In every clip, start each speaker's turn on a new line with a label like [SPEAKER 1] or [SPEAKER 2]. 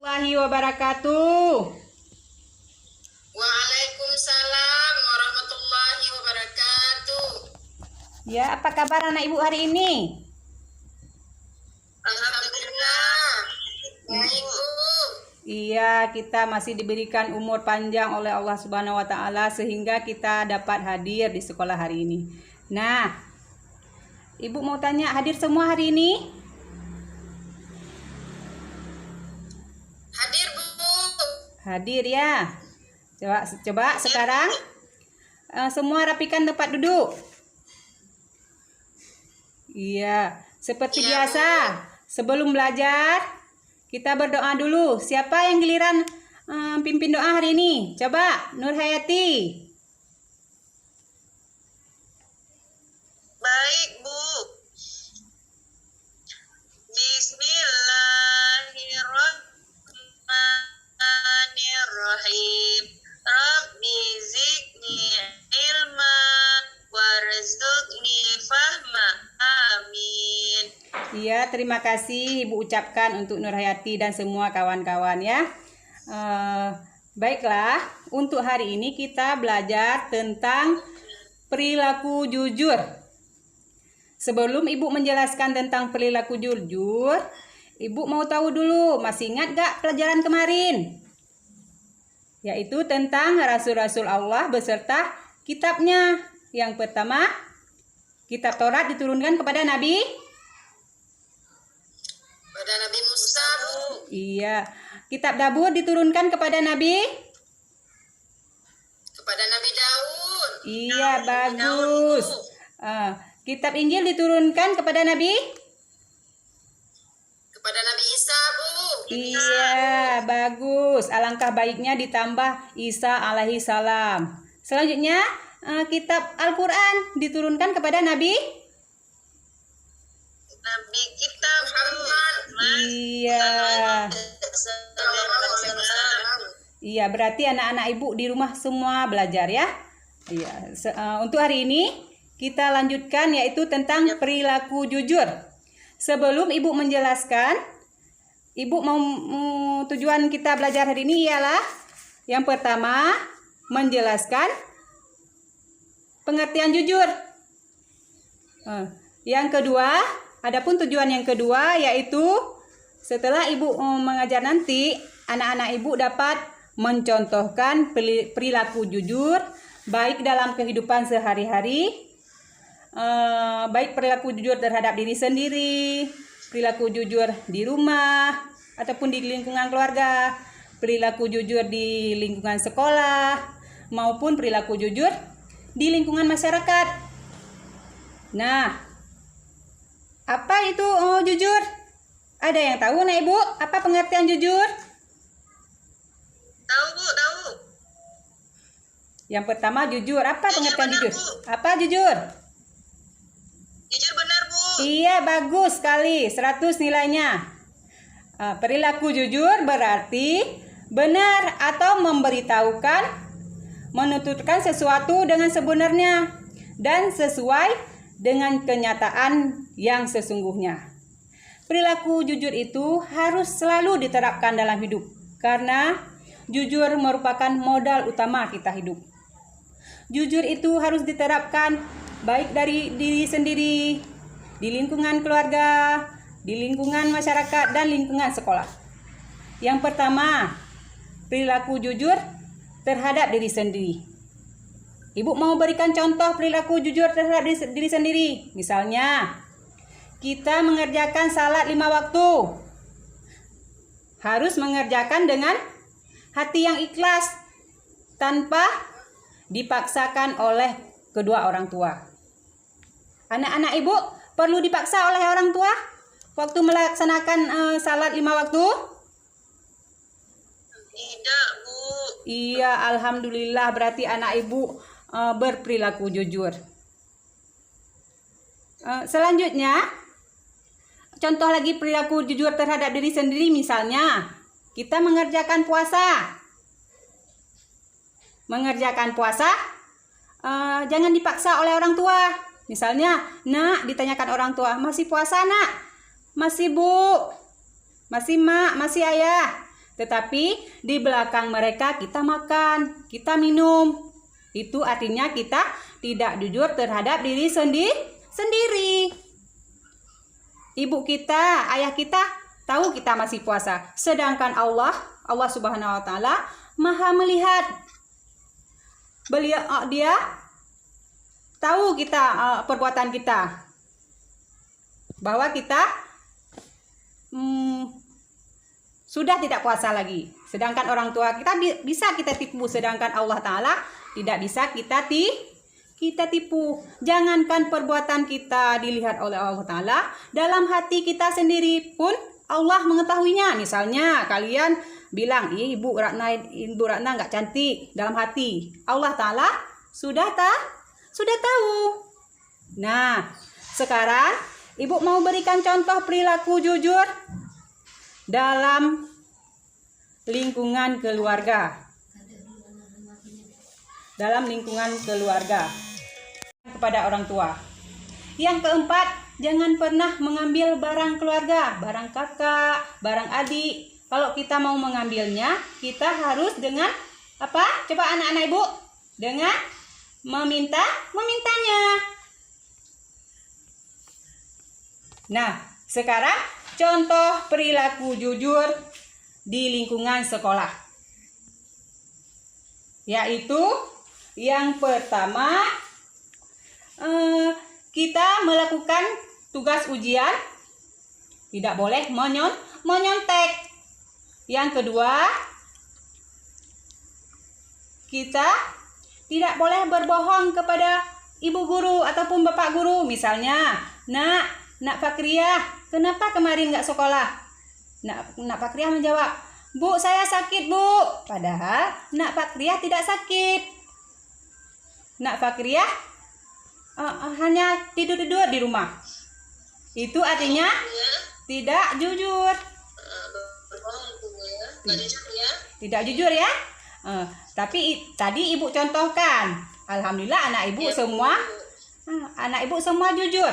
[SPEAKER 1] Warahmatullahi wabarakatuh.
[SPEAKER 2] Waalaikumsalam warahmatullahi wabarakatuh.
[SPEAKER 1] Ya, apa kabar anak ibu hari ini?
[SPEAKER 2] Alhamdulillah. Baik, Bu.
[SPEAKER 1] Iya, kita masih diberikan umur panjang oleh Allah Subhanahu wa taala sehingga kita dapat hadir di sekolah hari ini. Nah, Ibu mau tanya, hadir semua hari ini?
[SPEAKER 2] Hadir, Bu.
[SPEAKER 1] Hadir ya. Coba sekarang semua rapikan tempat duduk. Iya, seperti biasa. Sebelum belajar, kita berdoa dulu. Siapa yang giliran pimpin doa hari ini? Coba, Nur Hayati.
[SPEAKER 2] Baik, Bu. Bismillahirrahmanirrahim. Rabbi zidni ilma warzuqni fahma. Amin.
[SPEAKER 1] Iya, terima kasih Ibu ucapkan untuk Nur Hayati dan semua kawan-kawan ya. Baiklah, untuk hari ini kita belajar tentang perilaku jujur. Sebelum Ibu menjelaskan tentang perilaku jujur, Ibu mau tahu dulu, masih ingat gak pelajaran kemarin? Yaitu tentang Rasul-Rasul Allah beserta kitabnya. Yang pertama, kitab Taurat diturunkan kepada Nabi
[SPEAKER 2] Musa, Bu.
[SPEAKER 1] Iya. Kitab Zabur diturunkan kepada Nabi
[SPEAKER 2] Daud.
[SPEAKER 1] Iya, bagus. Kitab Injil diturunkan kepada Nabi
[SPEAKER 2] Isa, Bu.
[SPEAKER 1] Iya, bagus. Alangkah baiknya ditambah Isa alaihi salam. Selanjutnya, kitab Al-Quran diturunkan kepada Nabi
[SPEAKER 2] kita Muhammad.
[SPEAKER 1] Iya. Iya, berarti anak-anak Ibu di rumah semua belajar ya. Iya. Untuk hari ini kita lanjutkan yaitu tentang perilaku jujur. Sebelum Ibu menjelaskan, Ibu mau tujuan kita belajar hari ini ialah yang pertama menjelaskan pengertian jujur. Yang kedua, adapun tujuan yang kedua yaitu setelah Ibu mengajar nanti, anak-anak Ibu dapat mencontohkan perilaku jujur baik dalam kehidupan sehari-hari, baik perilaku jujur terhadap diri sendiri, perilaku jujur di rumah ataupun di lingkungan keluarga, perilaku jujur di lingkungan sekolah, maupun perilaku jujur di lingkungan masyarakat. Nah, apa itu jujur? Ada yang tahu, Nak Ibu? Apa pengertian jujur?
[SPEAKER 2] Tahu, Bu, tahu.
[SPEAKER 1] Yang pertama jujur. Apa pengertian
[SPEAKER 2] benar,
[SPEAKER 1] jujur?
[SPEAKER 2] Bu.
[SPEAKER 1] Apa jujur?
[SPEAKER 2] Jujur benar, Bu.
[SPEAKER 1] Iya, bagus sekali. 100 nilainya. Perilaku jujur berarti benar atau memberitahukan, menuturkan sesuatu dengan sebenarnya dan sesuai dengan kenyataan yang sesungguhnya. Perilaku jujur itu harus selalu diterapkan dalam hidup karena jujur merupakan modal utama kita hidup. Jujur itu harus diterapkan baik dari diri sendiri, di lingkungan keluarga, di lingkungan masyarakat, dan lingkungan sekolah. Yang pertama, perilaku jujur terhadap diri sendiri. Ibu mau berikan contoh perilaku jujur terhadap diri sendiri. Misalnya, kita mengerjakan salat 5 waktu. Harus mengerjakan dengan hati yang ikhlas tanpa dipaksakan oleh kedua orang tua. Anak-anak Ibu perlu dipaksa oleh orang tua waktu melaksanakan salat 5 waktu?
[SPEAKER 2] Tidak, Bu.
[SPEAKER 1] Iya, alhamdulillah berarti anak Ibu berperilaku jujur. Selanjutnya, contoh lagi perilaku jujur terhadap diri sendiri, misalnya kita mengerjakan puasa. Mengerjakan puasa jangan dipaksa oleh orang tua. Misalnya, Nak, ditanyakan orang tua, masih puasa, Nak? Masih, Bu. Masih, Mak, masih, Ayah. Tetapi di belakang mereka kita makan, kita minum. Itu artinya kita tidak jujur terhadap diri sendiri. Ibu kita, ayah kita tahu kita masih puasa. Sedangkan Allah Subhanahu wa taala Maha melihat. Dia tahu kita perbuatan kita. Bahwa kita sudah tidak puasa lagi. Sedangkan orang tua kita bisa kita tipu, sedangkan Allah Ta'ala tidak bisa kita tipu. Jangankan perbuatan kita dilihat oleh Allah Ta'ala, dalam hati kita sendiri pun Allah mengetahuinya. Misalnya kalian bilang, Ibu Ratna nggak cantik dalam hati. Allah Ta'ala sudah tahu. Nah, sekarang Ibu mau berikan contoh perilaku jujur dalam lingkungan keluarga. Kepada orang tua. Yang keempat, jangan pernah mengambil barang keluarga, barang kakak, barang adik. Kalau kita mau mengambilnya, kita harus dengan apa? Coba anak-anak Ibu, dengan memintanya. Nah, sekarang contoh perilaku jujur di lingkungan sekolah. Yaitu yang pertama, kita melakukan tugas ujian tidak boleh menyontek. Yang kedua, kita tidak boleh berbohong kepada ibu guru ataupun bapak guru. Misalnya, Nak Fakriyah, kenapa kemarin nggak sekolah? Nak Fakriyah menjawab, Bu, saya sakit, Bu. Padahal Nak Fakriyah tidak sakit. Nak Fakriyah hanya tidur-tidur di rumah. Itu artinya tidak jujur. Tidak jujur ya. Tapi tadi Ibu contohkan. Alhamdulillah anak Ibu semua jujur.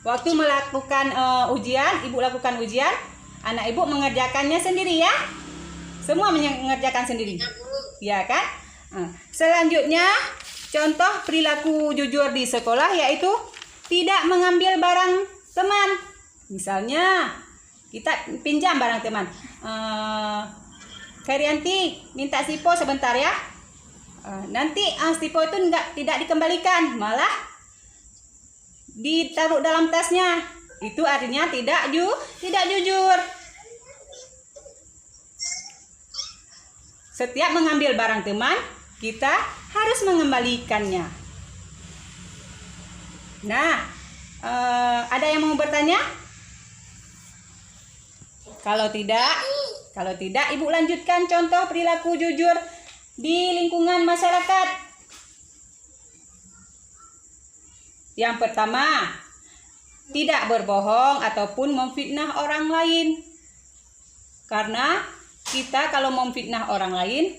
[SPEAKER 1] Waktu melakukan ujian, Ibu lakukan ujian, anak Ibu mengerjakannya sendiri ya. Semua mengerjakan sendiri. Ya kan? Selanjutnya, contoh perilaku jujur di sekolah yaitu tidak mengambil barang teman. Misalnya, kita pinjam barang teman. Kerianti minta sipo sebentar ya. Nanti sipo itu tidak dikembalikan, malah ditaruh dalam tasnya. Itu artinya tidak jujur. Setiap mengambil barang teman, kita harus mengembalikannya. Nah, ada yang mau bertanya? Kalau tidak, Ibu lanjutkan contoh perilaku jujur di lingkungan masyarakat. Yang pertama, tidak berbohong ataupun memfitnah orang lain. Karena kita kalau memfitnah orang lain,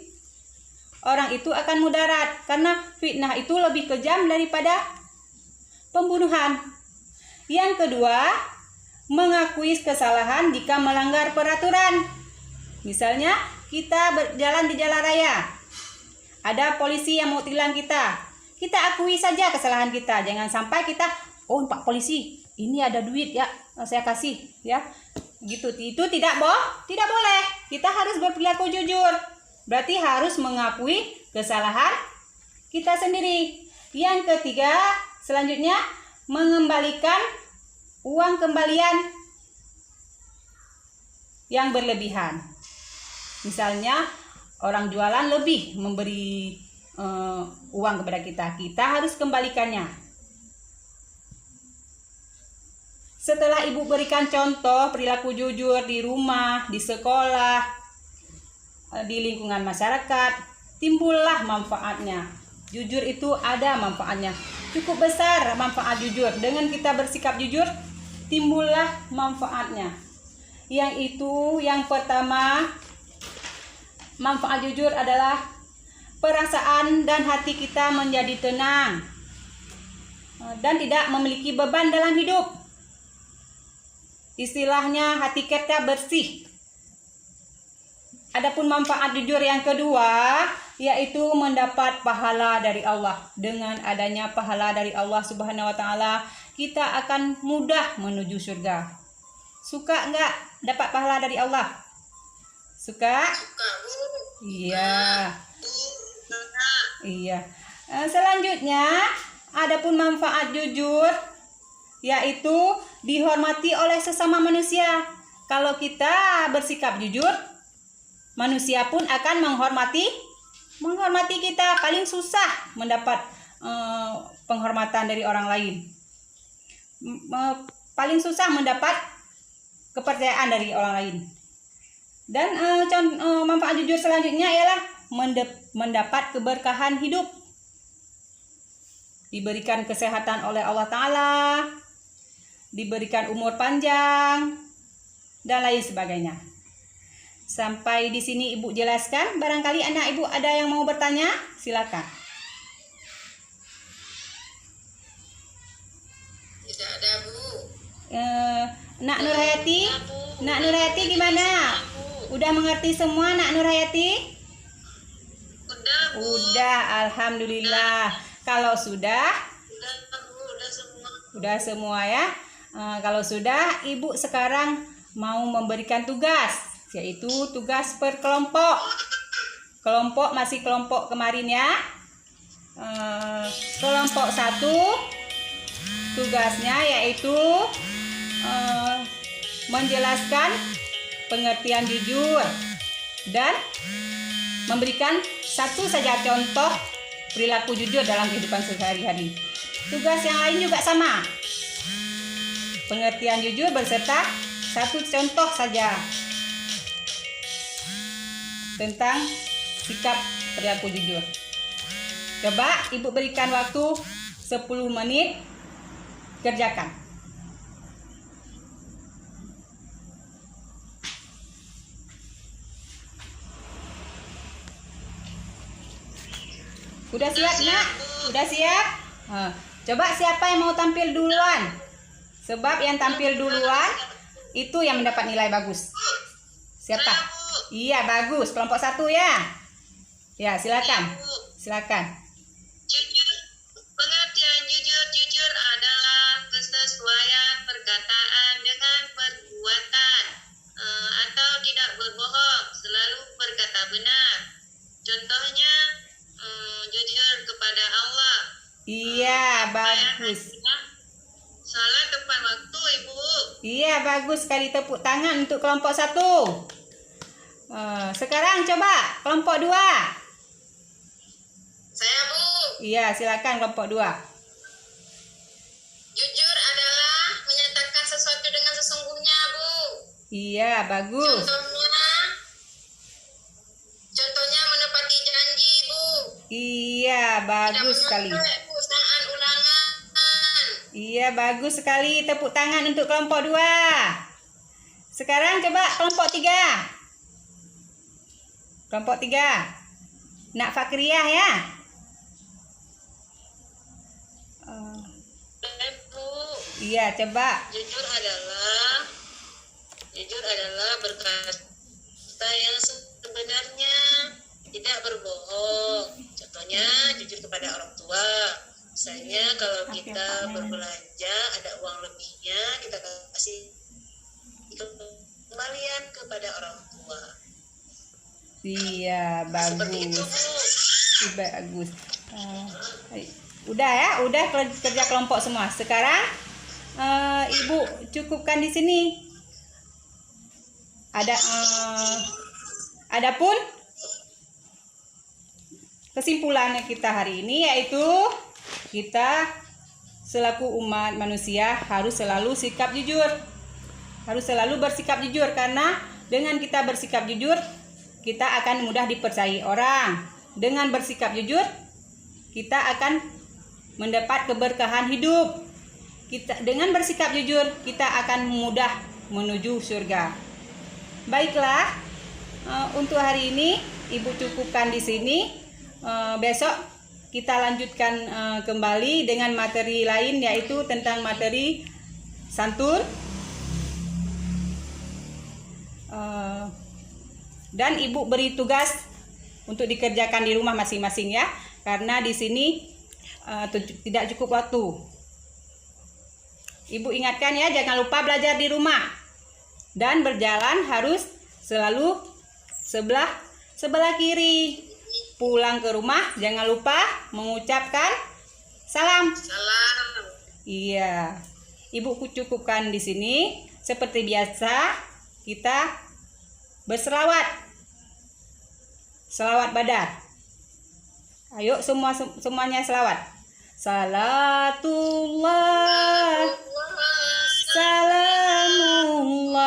[SPEAKER 1] orang itu akan mudarat. Karena fitnah itu lebih kejam daripada pembunuhan. Yang kedua, mengakui kesalahan jika melanggar peraturan. Misalnya, kita berjalan di jalan raya. Ada polisi yang mau tilang kita. Kita akui saja kesalahan kita. Jangan sampai kita, Pak Polisi, ini ada duit ya, saya kasih ya. Gitu. Itu tidak boleh. Kita harus berperilaku jujur. Berarti harus mengakui kesalahan kita sendiri. Yang ketiga, selanjutnya mengembalikan uang kembalian yang berlebihan. Misalnya orang jualan lebih memberi uang kepada kita harus kembalikannya. Setelah Ibu berikan contoh perilaku jujur di rumah, di sekolah, di lingkungan masyarakat, timbullah manfaatnya. Jujur itu ada manfaatnya, cukup besar manfaat jujur. Dengan kita bersikap jujur, timbullah manfaatnya. Yang pertama, manfaat jujur adalah perasaan dan hati kita menjadi tenang dan tidak memiliki beban dalam hidup. Istilahnya hati kita bersih. Adapun manfaat jujur yang kedua yaitu mendapat pahala dari Allah. Dengan adanya pahala dari Allah Subhanahu wa taala, kita akan mudah menuju surga. Suka enggak dapat pahala dari Allah? Suka?
[SPEAKER 2] Suka, Bu.
[SPEAKER 1] Iya.
[SPEAKER 2] Bu, suka.
[SPEAKER 1] Iya. Selanjutnya, adapun manfaat jujur yaitu dihormati oleh sesama manusia. Kalau kita bersikap jujur, manusia pun akan menghormati kita. Paling susah mendapat penghormatan dari orang lain. Paling susah mendapat kepercayaan dari orang lain. Dan manfaat jujur selanjutnya ialah mendapat keberkahan hidup. Diberikan kesehatan oleh Allah Ta'ala, diberikan umur panjang, dan lain sebagainya. Sampai di sini Ibu jelaskan. Barangkali anak Ibu ada yang mau bertanya? Silakan.
[SPEAKER 2] Tidak ada, Bu.
[SPEAKER 1] Nak Nurhayati? Nak Nurhayati gimana? Udah mengerti semua Nak Nurhayati?
[SPEAKER 2] Udah, Bu.
[SPEAKER 1] Udah, alhamdulillah. Kalau sudah
[SPEAKER 2] Bu. Udah semua.
[SPEAKER 1] Udah semua ya. Kalau sudah, Ibu sekarang mau memberikan tugas, yaitu tugas per kelompok. Kelompok masih kelompok kemarin ya. Kelompok 1 tugasnya yaitu menjelaskan pengertian jujur dan memberikan satu saja contoh perilaku jujur dalam kehidupan sehari-hari. Tugas yang lain juga sama. Pengertian jujur beserta satu contoh saja tentang sikap perilaku jujur. Coba Ibu berikan waktu 10 menit, kerjakan. Udah siap, Nak? Udah siap? Coba siapa yang mau tampil duluan? Sebab yang tampil duluan itu yang mendapat nilai bagus. Siapa? Iya, bagus. Kelompok 1 ya. Ya, silakan. Silakan.
[SPEAKER 2] Jujur, pengertian jujur adalah kesesuaian perkataan dengan perbuatan, atau tidak berbohong, selalu berkata benar. Contohnya, jujur kepada Allah.
[SPEAKER 1] Iya, bagus.
[SPEAKER 2] Salat tepat waktu, Ibu.
[SPEAKER 1] Iya, bagus sekali. Tepuk tangan untuk kelompok 1. Sekarang coba kelompok 2.
[SPEAKER 2] Saya, Bu.
[SPEAKER 1] Iya, silakan kelompok 2.
[SPEAKER 2] Jujur adalah menyatakan sesuatu dengan sesungguhnya, Bu.
[SPEAKER 1] Iya, bagus.
[SPEAKER 2] Contohnya menepati janji, Bu.
[SPEAKER 1] Iya, bagus sekali.
[SPEAKER 2] Usahaan ulangan.
[SPEAKER 1] Iya, bagus sekali. Tepuk tangan untuk kelompok 2. Sekarang coba kelompok 3. Kelompok 3. Nak Fakriyah ya.
[SPEAKER 2] Bu.
[SPEAKER 1] Iya, coba.
[SPEAKER 2] Jujur adalah berkata yang sebenarnya, tidak berbohong. Contohnya jujur kepada orang tua. Misalnya kalau kita berbelanja ada uang lebihnya, kita kasih kembalian kepada orang tua.
[SPEAKER 1] Iya,
[SPEAKER 2] Seperti itu,
[SPEAKER 1] bagus.
[SPEAKER 2] Bu.
[SPEAKER 1] Bagus. Udah ya, udah kerja kelompok semua. Sekarang Ibu cukupkan di sini. Adapun kesimpulannya kita hari ini yaitu kita selaku umat manusia harus selalu sikap jujur. Harus selalu bersikap jujur karena dengan kita bersikap jujur kita akan mudah dipercayai orang. Dengan bersikap jujur kita akan mendapat keberkahan hidup. Dengan bersikap jujur kita akan mudah menuju surga. Baiklah, untuk hari ini Ibu cukupkan di sini. Besok kita lanjutkan kembali dengan materi lain yaitu tentang materi santun. Dan Ibu beri tugas untuk dikerjakan di rumah masing-masing ya, karena di sini tidak cukup waktu. Ibu ingatkan ya, jangan lupa belajar di rumah. Dan berjalan harus selalu sebelah kiri. Pulang ke rumah jangan lupa mengucapkan salam.
[SPEAKER 2] Salam.
[SPEAKER 1] Iya. Ibu cukupkan di sini. Seperti biasa kita berselawat. Selawat Badar. Ayo semuanya selawat. Salatullah, salamullah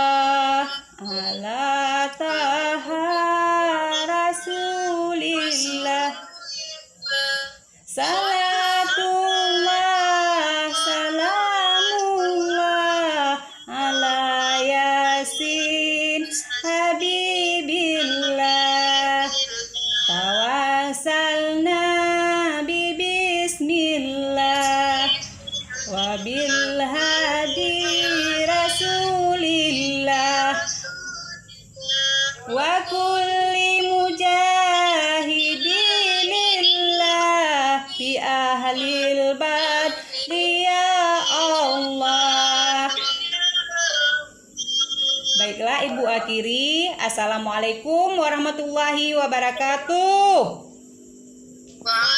[SPEAKER 1] ala taha rasulillah. Salatullah, salamullah ala yasin habibillah. Tawassalna bismillah wabil hadi rasulillah wa kulli mujahidinillah fi ahlil badri ya Allah. Baiklah Ibu akhiri. Assalamualaikum warahmatullahi wabarakatuh.
[SPEAKER 2] Waalaikumsalam.